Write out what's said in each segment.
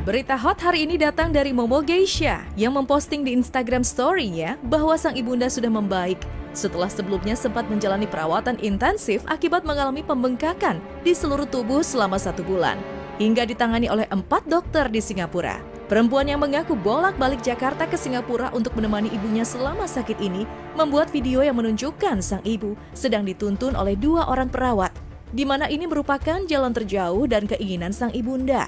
Berita hot hari ini datang dari Momo Geisha yang memposting di Instagram story-nya bahwa sang ibunda sudah membaik setelah sebelumnya sempat menjalani perawatan intensif akibat mengalami pembengkakan di seluruh tubuh selama 1 bulan. Hingga ditangani oleh 4 dokter di Singapura. Perempuan yang mengaku bolak-balik Jakarta ke Singapura untuk menemani ibunya selama sakit ini membuat video yang menunjukkan sang ibu sedang dituntun oleh 2 orang perawat, di mana ini merupakan jalan terjauh dan keinginan sang ibunda.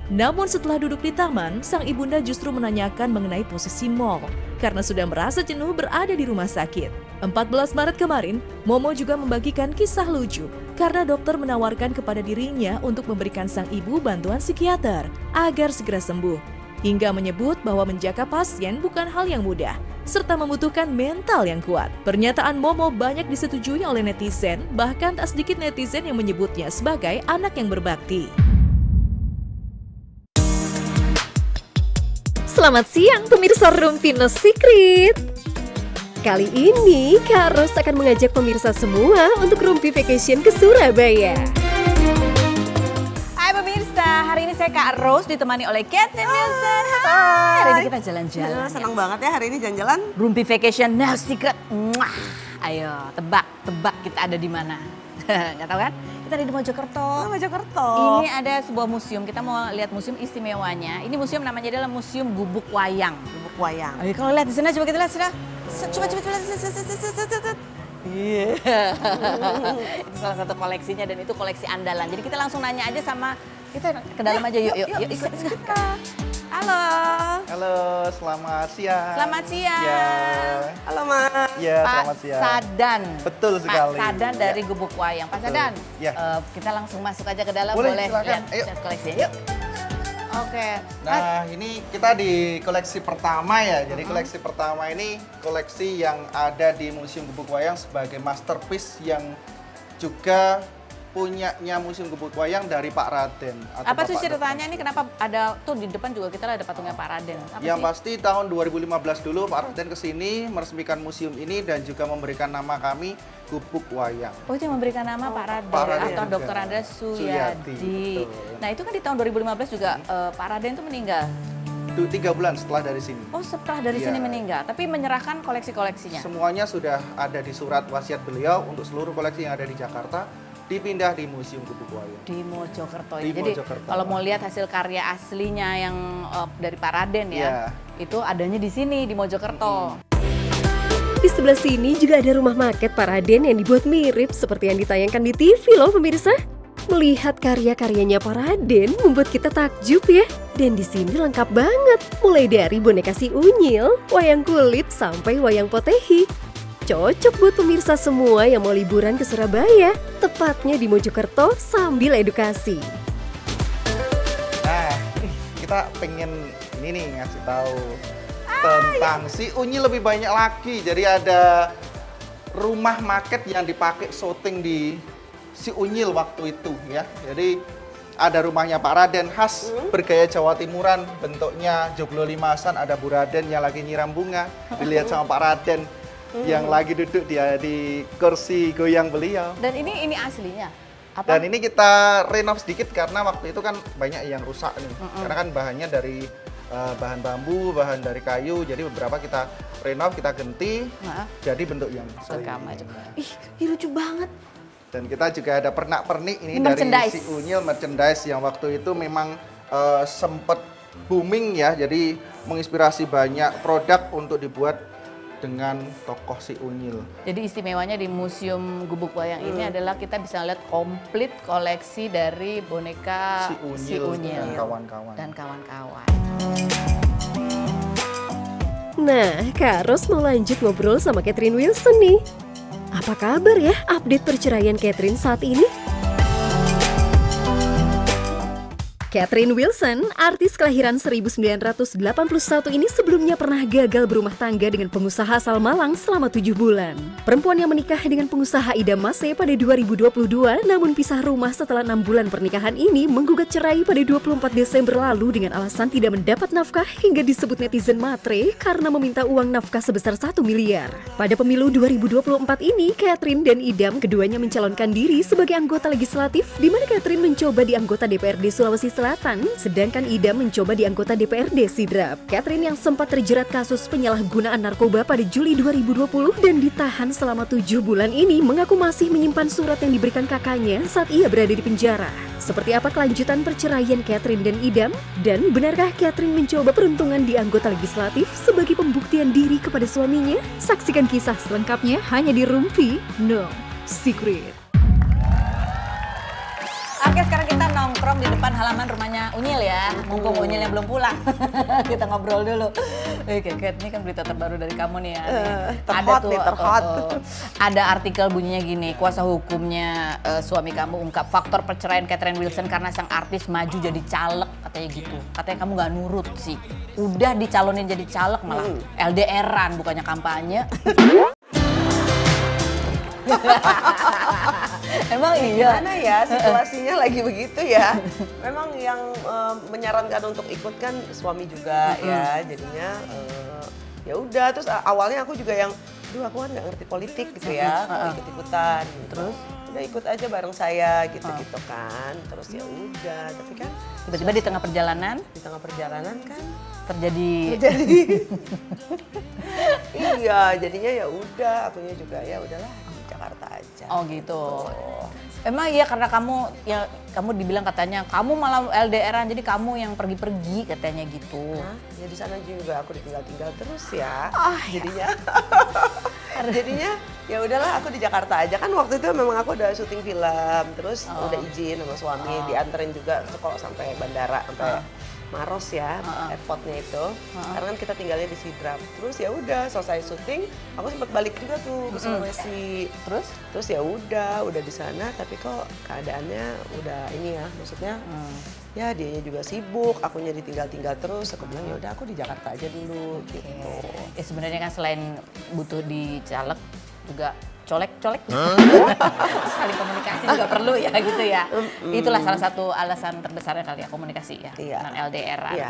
Namun setelah duduk di taman, sang ibunda justru menanyakan mengenai posisi mall karena sudah merasa jenuh berada di rumah sakit. 14 Maret kemarin, Momo juga membagikan kisah lucu karena dokter menawarkan kepada dirinya untuk memberikan sang ibu bantuan psikiater agar segera sembuh. Hingga menyebut bahwa menjaga pasien bukan hal yang mudah, serta membutuhkan mental yang kuat. Pernyataan Momo banyak disetujui oleh netizen, bahkan tak sedikit netizen yang menyebutnya sebagai anak yang berbakti. Selamat siang pemirsa Rumpi No Secret. Kali ini Kak Ros akan mengajak pemirsa semua untuk Rumpi Vacation ke Surabaya. Hai pemirsa, hari ini saya Kak Ros ditemani oleh Catherine Wilson. Hai, hari ini kita jalan-jalan. Senang banget ya hari ini jalan-jalan. Rumpi Vacation No Secret. Mwah. Ayo tebak kita ada di mana? Nggak tahu kan? Kita ada di Mojokerto. Oh, Mojokerto. Ini ada sebuah museum, kita mau lihat museum istimewanya. Ini museum namanya adalah Museum Gubuk Wayang. Gubuk Wayang. Ayo kalau lihat di sana, coba kita lihat sudah. Coba lihat. Iya. Itu salah satu koleksinya dan itu koleksi andalan. Jadi kita langsung nanya aja sama, kita ke dalam aja yuk ikut. Halo. Halo, selamat siang. Selamat siang. Ya. Halo Mas. Ya, Pak selamat siang. Sadan. Betul sekali. Pak Sadan dari Gubuk Wayang. Pak Sadan, Ya. kita langsung masuk aja ke dalam, Boleh, boleh silakan. Ayo. lihat koleksinya. Yuk. Oke. Nah, ini kita di koleksi pertama ya. Jadi koleksi pertama ini koleksi yang ada di Museum Gubuk Wayang sebagai masterpiece yang juga punyanya Museum Gubuk Wayang dari Pak Raden. Apa tuh Bapak ceritanya ini, kenapa ada tuh di depan juga kita ada patungnya Pak Raden? Apa Yang sih? pasti tahun 2015 dulu Pak Raden kesini meresmikan museum ini dan juga memberikan nama kami Gubuk Wayang. Oh, itu yang memberikan nama Pak Raden, Pak Raden atau juga. Dr. Andreas Suyadi, Suyadi. betul. Nah itu kan di tahun 2015 juga Pak Raden itu meninggal. Itu 3 bulan setelah dari sini. Oh, setelah dari Iya. sini meninggal, tapi menyerahkan koleksi-koleksinya. Semuanya sudah ada di surat wasiat beliau untuk seluruh koleksi yang ada di Jakarta dipindah di Museum Gubuk Wayang. Di Mojokerto Di ya. Jadi Mojokerto. kalau mau lihat hasil karya aslinya yang dari Pak Raden ya, Iya. itu adanya di sini di Mojokerto. Di sebelah sini juga ada rumah maket Pak Raden yang dibuat mirip seperti yang ditayangkan di TV loh pemirsa. Melihat karya-karyanya Pak Raden membuat kita takjub ya. Dan di sini lengkap banget, mulai dari boneka si Unyil, wayang kulit sampai wayang potehi. Cocok buat pemirsa semua yang mau liburan ke Surabaya, tepatnya di Mojokerto sambil edukasi. Nah, kita pengen ini nih ngasih tahu tentang si Unyil lebih banyak lagi. Jadi ada rumah market yang dipakai syuting di si Unyil waktu itu ya. Jadi ada rumahnya Pak Raden khas bergaya Jawa Timuran, bentuknya joglo limasan, ada Bu Raden yang lagi nyiram bunga, dilihat sama Pak Raden yang lagi duduk di kursi goyang beliau. Dan ini aslinya? Apa? Dan ini kita renov sedikit karena waktu itu kan banyak yang rusak nih. Karena kan bahannya dari bahan bambu, bahan dari kayu, jadi beberapa kita renov, kita ganti, jadi bentuk yang Rekam asli. aja. Ih, lucu banget. Dan kita juga ada pernak-pernik ini Ini dari merchandise. si Unyil, merchandise yang waktu itu memang sempat booming ya, jadi menginspirasi banyak produk untuk dibuat dengan tokoh si Unyil. Jadi istimewanya di Museum Gubuk Wayang ini adalah kita bisa lihat komplit koleksi dari boneka Si Unyil dan kawan-kawan. dan kawan-kawan. Nah, Kak Ros mau lanjut ngobrol sama Catherine Wilson nih. Apa kabar ya update perceraian Catherine saat ini? Catherine Wilson, artis kelahiran 1981 ini sebelumnya pernah gagal berumah tangga dengan pengusaha asal Malang selama 7 bulan. Perempuan yang menikah dengan pengusaha Idam Mase pada 2022 namun pisah rumah setelah 6 bulan pernikahan ini menggugat cerai pada 24 Desember lalu dengan alasan tidak mendapat nafkah hingga disebut netizen matre karena meminta uang nafkah sebesar 1 miliar. Pada pemilu 2024 ini, Catherine dan Idam keduanya mencalonkan diri sebagai anggota legislatif di mana Catherine mencoba di anggota DPRD Sulawesi Selatan, sedangkan Idam mencoba di anggota DPRD Sidrap. Catherine yang sempat terjerat kasus penyalahgunaan narkoba pada Juli 2020 dan ditahan selama 7 bulan ini mengaku masih menyimpan surat yang diberikan kakaknya saat ia berada di penjara. Seperti apa kelanjutan perceraian Catherine dan Idam? Dan benarkah Catherine mencoba peruntungan di anggota legislatif sebagai pembuktian diri kepada suaminya? Saksikan kisah selengkapnya hanya di Rumpi No Secret. Oke, sekarang kita nongkrong di depan halaman rumahnya Unyil ya. Mumpung Unyilnya belum pulang. Kita ngobrol dulu. Ket, ini kan berita terbaru dari kamu nih ya. Terhot. Ada artikel bunyinya gini, kuasa hukumnya suami kamu ungkap faktor perceraian Catherine Wilson karena sang artis maju jadi caleg, katanya gitu. Katanya kamu nggak nurut sih. Udah dicalonin jadi caleg malah LDR-an bukannya kampanye. Emang iya? Gimana ya situasinya lagi begitu ya. Memang yang menyarankan untuk ikut kan suami juga ya. Jadinya ya udah, terus awalnya aku juga yang aku kan nggak ngerti politik gitu ya, mau ikut-ikutan. Terus udah ikut aja bareng saya gitu-gitu kan. Terus ya udah, tapi kan Tiba-tiba di tengah perjalanan kan terjadi iya, jadinya ya udah, akunya juga ya udahlah di Jakarta aja. Oh gitu. Emang iya karena kamu dibilang katanya kamu malah LDR-an, jadi kamu yang pergi-pergi katanya gitu. Nah, ya di sana juga aku ditinggal-tinggal terus ya. Jadinya Jadinya ya udahlah aku di Jakarta aja, kan waktu itu memang aku udah syuting film, terus udah izin sama suami, dianterin juga sekolah sampai bandara, sampai Maros ya, airportnya itu. Karena kan kita tinggalnya di Sidrap. Terus ya udah selesai syuting, aku sempat balik juga tuh ke Sulawesi. Terus ya udah di sana, tapi kok keadaannya udah ini ya, maksudnya ya dianya juga sibuk, akunya ditinggal-tinggal terus. Aku bilang ya udah aku di Jakarta aja dulu gitu. Ya sebenarnya kan selain butuh di caleg juga colek-colek, saling komunikasi juga perlu ya gitu ya. Itulah salah satu alasan terbesarnya kali ya, komunikasi ya, dengan LDR-an. Iya.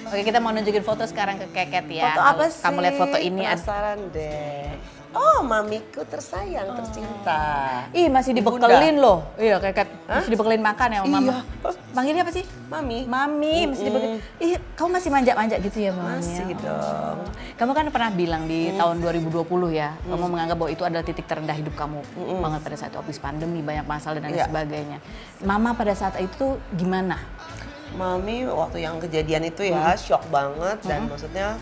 Oke, kita mau nunjukin foto sekarang ke Keket ya. Foto apa sih? Kamu lihat foto ini. Penasaran deh. Oh, mamiku tersayang, tercinta. Ih, masih dibekelin loh. Iya, Keket. Masih dibekelin makan ya sama Mama. Panggilnya apa sih? Mami. Masih dibekelin. Ih, kamu masih manja-manja gitu ya, Mama? Masih dong. Kamu kan pernah bilang di tahun 2020 ya, kamu menganggap bahwa itu adalah titik terendah hidup kamu banget pada saat itu, habis pandemi, banyak masalah dan lain sebagainya. Mama pada saat itu gimana? Mami waktu yang kejadian itu ya shock banget dan maksudnya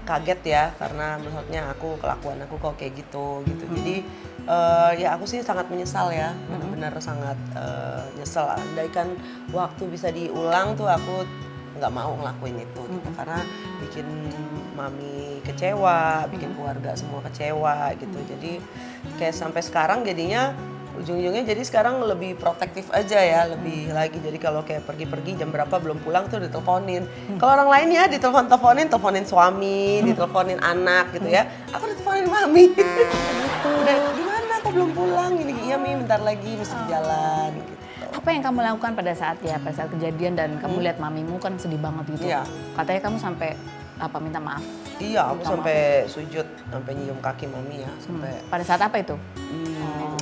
kaget ya, karena maksudnya kelakuan aku kok kayak gitu. Jadi ya aku sih sangat menyesal ya, benar-benar sangat nyesel. Andaikan waktu bisa diulang tuh aku nggak mau ngelakuin itu gitu, karena bikin mami kecewa, bikin keluarga semua kecewa gitu. Jadi kayak sampai sekarang jadinya ujung-ujungnya jadi sekarang lebih protektif aja ya, lebih lagi. Jadi kalau kayak pergi-pergi jam berapa belum pulang tuh diteleponin. Kalau orang lain ya teleponin suami, diteleponin anak gitu ya. Aku diteleponin mami. Udah gimana kok belum pulang? Gini, iya Mi bentar lagi mesti jalan gitu. Apa yang kamu lakukan pada saat kejadian dan kamu lihat mamimu kan sedih banget gitu. Iya. Katanya kamu sampai minta maaf. Iya, aku sampai sujud, sampai nyium kaki mami ya, sampai Pada saat apa itu?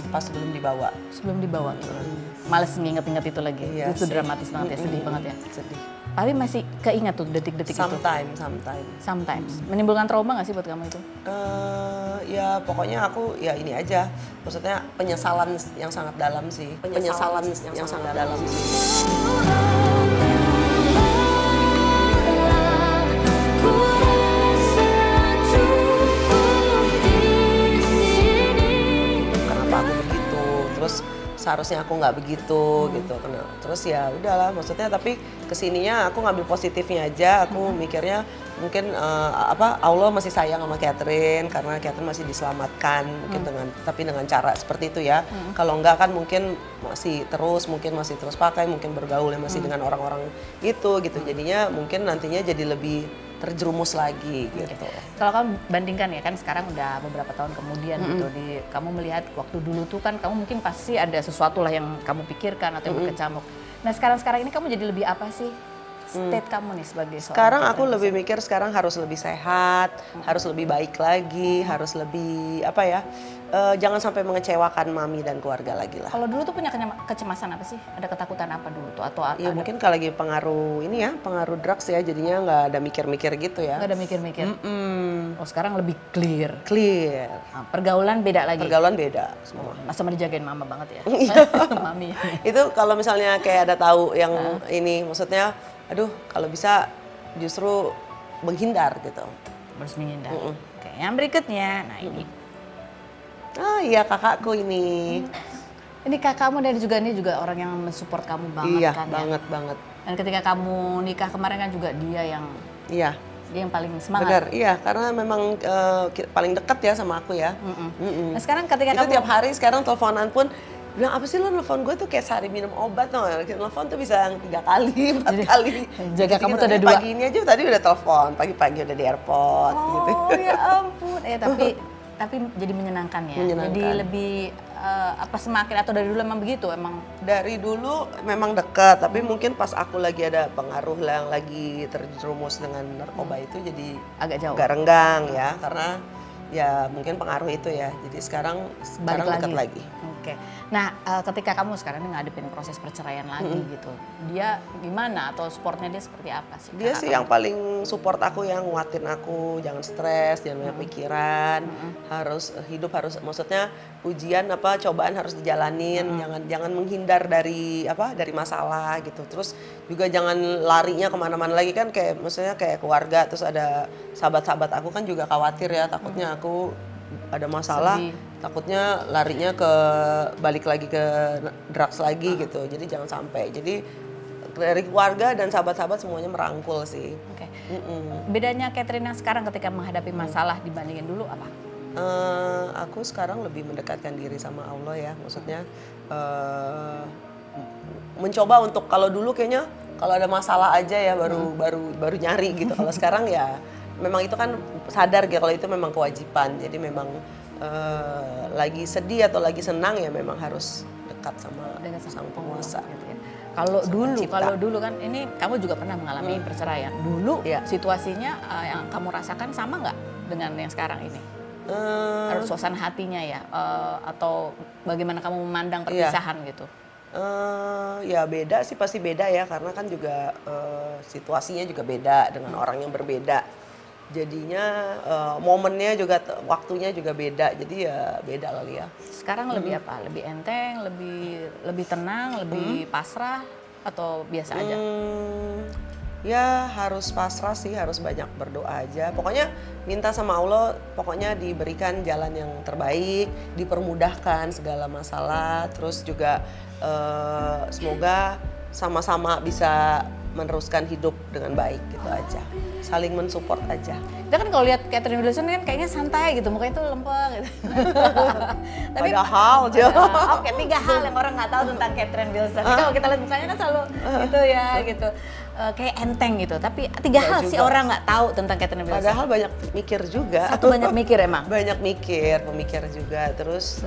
pas sebelum dibawa. Sebelum dibawa. Males nginget-inget itu lagi. Iya Itu sih. dramatis banget ya, sedih banget ya. Sedih. Tapi masih keingat tuh detik-detik itu. Sometimes. Menimbulkan trauma nggak sih buat kamu itu? Ya pokoknya aku ya ini aja, maksudnya penyesalan yang sangat dalam sih. Penyesalan yang sangat dalam sih. Kenapa aku begitu? Terus seharusnya aku nggak begitu gitu. Terus ya udahlah, maksudnya tapi kesininya aku ngambil positifnya aja. Aku mikirnya mungkin Allah masih sayang sama Catherine karena Catherine masih diselamatkan mungkin dengan cara seperti itu ya. Kalau enggak kan mungkin masih terus pakai, mungkin bergaulnya masih dengan orang-orang itu gitu. Jadinya mungkin nantinya jadi lebih terjerumus lagi gitu. Kalau kamu bandingkan ya, kan sekarang udah beberapa tahun kemudian gitu, kamu melihat waktu dulu tuh kan kamu mungkin pasti ada sesuatu lah yang kamu pikirkan atau yang berkecamuk. Nah sekarang ini kamu jadi lebih apa sih? state kamu nih sebagai seorang Sekarang aku Catherine lebih Wilson? mikir sekarang harus lebih sehat, harus lebih baik lagi, harus lebih apa ya? Jangan sampai mengecewakan mami dan keluarga lagi lah. Kalau dulu tuh punya kecemasan apa sih? Ada ketakutan apa dulu tuh? Atau Ya ada, mungkin kalau lagi pengaruh ini ya, pengaruh drugs ya, jadinya nggak ada mikir-mikir gitu ya. nggak ada mikir-mikir? Oh sekarang lebih clear. Clear. Nah, pergaulan beda lagi. Pergaulan beda semua. Sama dijagain mama banget ya. Mami. Itu kalau misalnya kayak ada tahu yang ini, maksudnya, aduh kalau bisa justru menghindar gitu. Harus menghindar. Oke, yang berikutnya, nah ini. Ah iya kakakku ini. Ini kakakmu dan juga ini juga orang yang mensupport kamu banget Iya kan banget ya. banget. Dan ketika kamu nikah kemarin kan juga dia yang Iya. paling semangat. Benar, iya karena memang paling dekat ya sama aku ya. Nah sekarang ketika Itu kamu tiap hari sekarang teleponan pun bilang apa sih lo nelfon gue tuh kayak sehari minum obat tuh. Nelfon tuh bisa yang 3 kali, 4 kali. jaga kamu Gitu. tuh ada 2. Pagi ini aja tadi udah telepon, pagi-pagi udah di airport gitu. Oh ya ampun. Tapi jadi menyenangkan ya. Menyenangkan. Jadi lebih apa semakin atau dari dulu emang begitu emang. Dari dulu memang dekat, tapi mungkin pas aku lagi ada pengaruh yang lagi terjerumus dengan narkoba itu jadi Agak jauh. agak renggang ya, karena ya mungkin pengaruh itu ya. Jadi sekarang Balik dekat lagi. Oke. Nah, ketika kamu sekarang ini ngadepin proses perceraian lagi gitu, dia gimana atau supportnya dia seperti apa sih? Dia sih yang paling support aku, yang nguatin aku, jangan stres, jangan banyak pikiran, harus hidup harus, maksudnya ujian apa cobaan harus dijalanin, jangan menghindar dari masalah gitu. Terus juga jangan larinya kemana-mana lagi kan, kayak maksudnya kayak keluarga, terus ada sahabat-sahabat aku kan juga khawatir ya, takutnya aku ada masalah, takutnya larinya ke balik lagi ke drugs lagi gitu. Jadi jangan sampai. Jadi dari keluarga dan sahabat-sahabat semuanya merangkul sih. Oke. Bedanya Catherine yang sekarang ketika menghadapi masalah dibandingin dulu apa? Aku sekarang lebih mendekatkan diri sama Allah ya. Maksudnya mencoba untuk, kalau dulu kayaknya kalau ada masalah aja ya baru nyari gitu. Kalau sekarang ya memang itu kan sadar gitu kalau itu memang kewajiban. Jadi memang lagi sedih atau lagi senang ya memang harus dekat sama sang penguasa. Gitu ya. Kalau dulu kan ini kamu juga pernah mengalami perceraian. Dulu situasinya yang kamu rasakan sama nggak dengan yang sekarang ini? Harus suasana hatinya ya, atau bagaimana kamu memandang perpisahan gitu? Ya beda sih, pasti beda ya, karena kan juga situasinya juga beda dengan orang yang berbeda. Jadinya momennya juga, waktunya juga beda, jadi ya beda kali ya. Sekarang lebih apa? Lebih enteng, lebih tenang, lebih pasrah, atau biasa aja? Ya harus pasrah sih, harus banyak berdoa aja. Pokoknya minta sama Allah, pokoknya diberikan jalan yang terbaik, dipermudahkan segala masalah, terus juga semoga sama-sama bisa meneruskan hidup dengan baik gitu aja. Saling mensupport aja. Kita kan kalau lihat Catherine Wilson kan kayaknya santai gitu, mukanya tuh lempeng gitu. Tapi padahal oke, 3 hal yang orang nggak tahu tentang Catherine Wilson. Kalau kita lihat mukanya kan selalu gitu ya gitu. Kayak enteng gitu, tapi 3 hal sih orang nggak tahu tentang Catherine Wilson. Padahal banyak mikir juga. Satu, banyak mikir emang. Banyak mikir, pemikir juga. Terus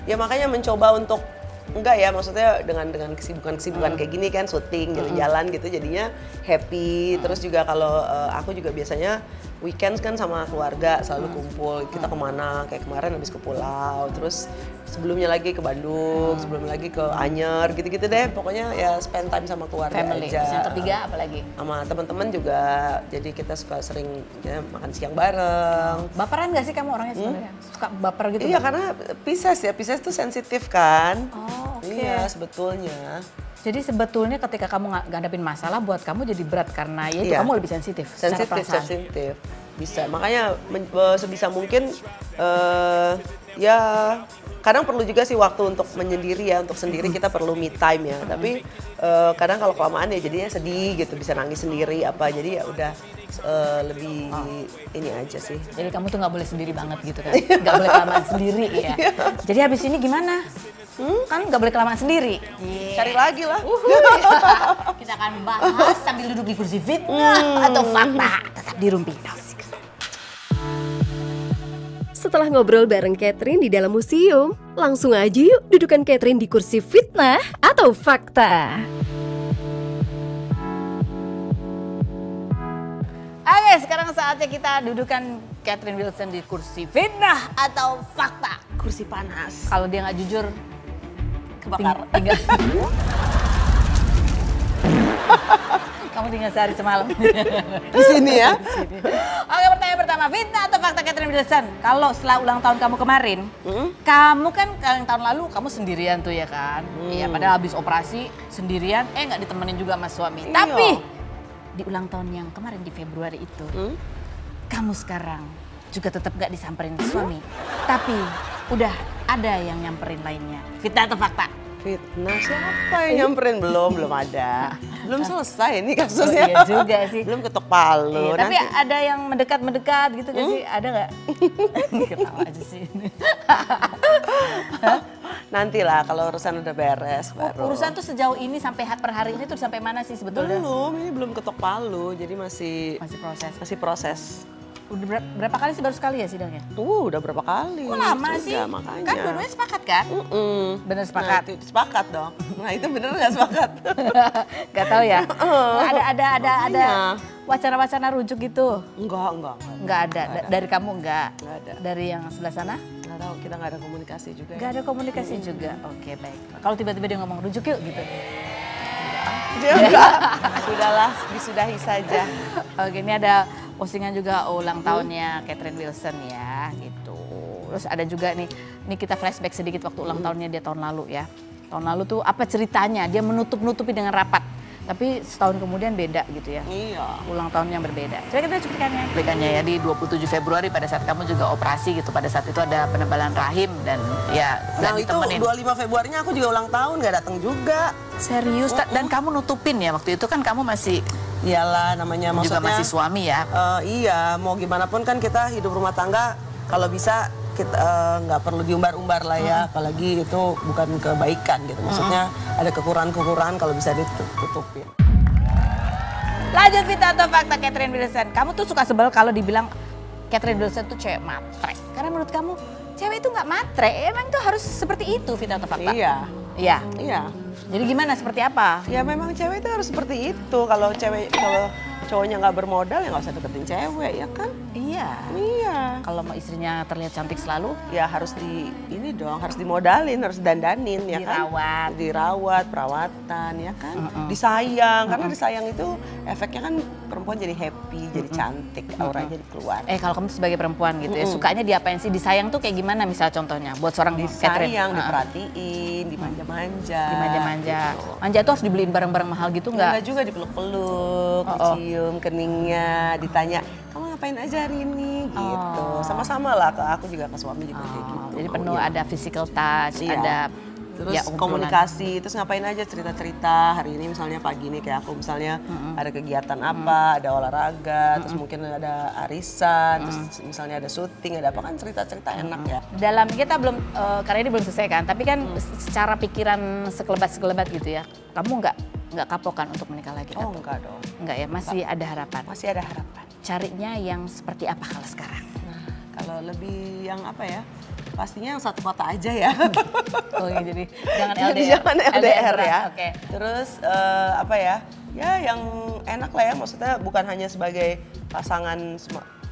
ya makanya mencoba untuk enggak ya, maksudnya dengan kesibukan kayak gini kan, syuting, jalan-jalan gitu, jadinya happy. Terus juga kalau aku juga biasanya weekend kan sama keluarga selalu kumpul. Kita kemana? Kayak kemarin habis ke pulau, terus sebelumnya lagi ke Bandung, sebelumnya lagi ke Anyer, gitu-gitu deh. Pokoknya ya spend time sama keluarga Family. aja. Terus yang ketiga apa lagi? Sama teman-teman juga. Jadi kita suka sering ya, makan siang bareng. Baperan gak sih kamu orangnya sebenarnya? Suka baper gitu? Iya, karena Pisces ya, Pisces tuh sensitif kan. Oh, oke. Iya, sebetulnya. Jadi sebetulnya ketika kamu ngadapin masalah buat kamu jadi berat karena ya itu Iya. kamu lebih sensitif. secara perasaan. Sensitif. Bisa, makanya sebisa mungkin ya kadang perlu juga sih waktu untuk menyendiri ya, untuk sendiri kita perlu me time ya. Tapi kadang kalau kelamaan ya jadinya sedih gitu, bisa nangis sendiri apa. Jadi ya udah lebih ini aja sih. Jadi kamu tuh nggak boleh sendiri banget gitu kan? Nggak boleh kelamaan sendiri ya. Jadi habis ini gimana? Kan nggak boleh kelamaan sendiri. Cari lagi lah. Kita akan bahas sambil duduk di kursi fitnah atau fakta. Tetap di Rumpi. Setelah ngobrol bareng Catherine di dalam museum, langsung aja yuk dudukan Catherine di kursi fitnah atau fakta. Oke, sekarang saatnya kita dudukan Catherine Wilson di kursi fitnah atau fakta. Kursi panas. Kalau dia nggak jujur, Kebakar. tinggal. Kamu tinggal sehari semalam. Di sini ya. Oke, pertanyaan pertama, fitnah atau fakta Catherine Wilson? Kalau setelah ulang tahun kamu kemarin, kamu kan yang tahun lalu kamu sendirian tuh ya kan? Iya, padahal habis operasi sendirian, nggak ditemenin juga sama suami. Iya. Tapi di ulang tahun yang kemarin di Februari itu, kamu sekarang juga tetap nggak disamperin suami, tapi udah ada yang nyamperin lainnya. Fitnah atau fakta? Fitnah siapa yang nyamperin? Belum ada. Belum selesai ini Oh, kasusnya. iya juga sih. Belum ketok palu. Iya, tapi Nanti- ada yang mendekat-mendekat gitu gak sih? Ada nggak? Ketawa aja sih. Nantilah kalau urusan udah beres baru. Urusan tuh sejauh ini sampai per hari ini tuh sampai mana sih sebetulnya? belum, ini belum ketok palu, jadi masih Masih proses. proses. Udah berapa kali sih? Baru sekali ya sidangnya? Udah berapa kali? Kok lama Udah, sih? Makanya. Kan dua-duanya sepakat kan? Bener sepakat? Nah, itu sepakat dong. Nah itu bener nggak sepakat? Gak tahu ya? Ada Makanya. wacana-wacana rujuk gitu? Enggak. Nggak ada. Dari kamu nggak? Nggak ada. Dari yang sebelah sana? Nggak tahu, kita nggak ada komunikasi juga. Nggak ada komunikasi juga. Oke, baik. Kalau tiba-tiba dia ngomong rujuk yuk gitu. Dia enggak. Sudahlah, disudahi saja. Oke, ini ada postingan juga ulang tahunnya Catherine Wilson ya, gitu. Terus ada juga nih, ini kita flashback sedikit waktu ulang tahunnya dia tahun lalu ya. Tahun lalu tuh apa ceritanya? Dia menutup-nutupi dengan rapat. Tapi setahun kemudian beda gitu ya. Iya. Ulang tahun yang berbeda. Coba kita cuplikannya. Cuplikannya ya di 27 Februari pada saat kamu juga operasi gitu. Pada saat itu ada penebalan rahim dan ya Nah nggak itu ditemenin. 25 Februarinya aku juga ulang tahun, nggak datang juga. Serius? Dan kamu nutupin ya waktu itu kan kamu masih Iyalah namanya juga maksudnya. masih suami ya. Iya, mau gimana pun kan kita hidup rumah tangga kalau bisa kita nggak perlu diumbar-umbar lah ya, apalagi itu bukan kebaikan gitu. Maksudnya ada kekurangan-kekurangan kalau bisa ditutupin. Lanjut Vita atau fakta Catherine Wilson. Kamu tuh suka sebel kalau dibilang Catherine Wilson tuh cewek matre. Karena menurut kamu cewek itu nggak matre. Emang itu harus seperti itu Vita atau fakta? Iya. Iya. Iya. Jadi gimana? Seperti apa? Ya memang cewek itu harus seperti itu. Kalau cowoknya nggak bermodal ya nggak usah deketin cewek ya kan? Iya. Iya. Kalau mau istrinya terlihat cantik selalu, Ya harus ini dong, harus dimodalin, harus dandanin ya Dirawat. kan? Dirawat, perawatan ya kan? Disayang, karena disayang itu efeknya kan perempuan jadi happy, jadi cantik, auranya jadi keluar. kalau kamu sebagai perempuan gitu ya, sukanya diapain sih? Disayang tuh kayak gimana misalnya contohnya? Buat seorang Catherine. Disayang, diperhatiin, dimanja-manja. Dimanja-manja. gitu. Manja tuh harus dibeliin barang-barang mahal gitu nggak? Enggak juga dipeluk-peluk, dicium keningnya, ditanya, kamu ngapain aja hari ini? Gitu. Sama-sama lah, ke aku juga ke suami juga kayak gitu. Jadi penuh ada physical touch, Iya. ada Terus ya, obrolan. komunikasi, terus ngapain aja cerita-cerita. Hari ini misalnya pagi nih kayak aku misalnya ada kegiatan apa, ada olahraga, terus mungkin ada arisan, terus misalnya ada syuting, ada apa kan cerita-cerita enak ya. Dalam kita belum karena ini belum selesai kan, tapi kan secara pikiran sekelebat gitu ya. Kamu nggak kapokan untuk menikah lagi? Oh kan? enggak dong, Enggak ya, masih ada harapan. masih ada harapan. Carinya yang seperti apa kalau sekarang? Nah kalau lebih yang apa ya, pastinya yang satu kota aja ya. Oh iya, jadi jangan Jadi LDR. jangan LDR ya. Oke. Terus apa ya? Ya yang enak lah ya, maksudnya bukan hanya sebagai pasangan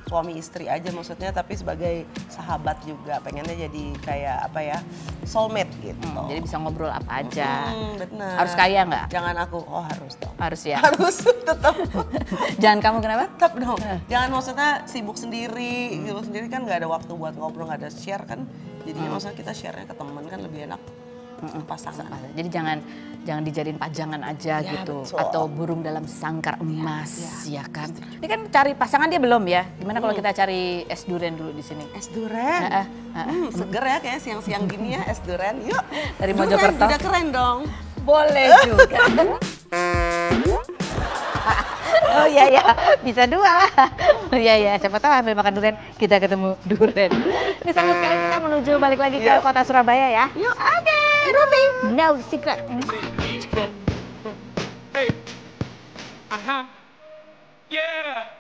suami istri aja maksudnya, tapi sebagai sahabat juga. Pengennya jadi kayak apa ya? Soulmate gitu. Jadi bisa ngobrol apa aja. Bener. Harus kaya nggak? Jangan aku, harus dong. Harus ya. Harus tetap. Jangan kamu kenapa? Tetap dong. Jangan maksudnya sibuk sendiri. Sibuk sendiri kan nggak ada waktu buat ngobrol, nggak ada share kan. Jadinya maksudnya kita share-nya ke teman kan lebih enak. Pasangan. Jadi jangan dijadiin pajangan aja Ya, gitu, betul. atau burung dalam sangkar emas, ya kan? Ini kan cari pasangan dia belum ya? Gimana kalau kita cari es durian dulu di sini? Es duren. Seger ya kayaknya siang-siang gini ya es duren. Yuk. Dari Duren, Mojokerto. Udah keren dong. Boleh juga. Oh iya ya, bisa dua. Oh iya ya, siapa tahu ambil makan durian kita ketemu durian. Ini sama sekali kita menuju balik lagi ke kota Surabaya ya. Yuk. Oke, Ruby. No secret. Hey. Uh-huh. Yeah.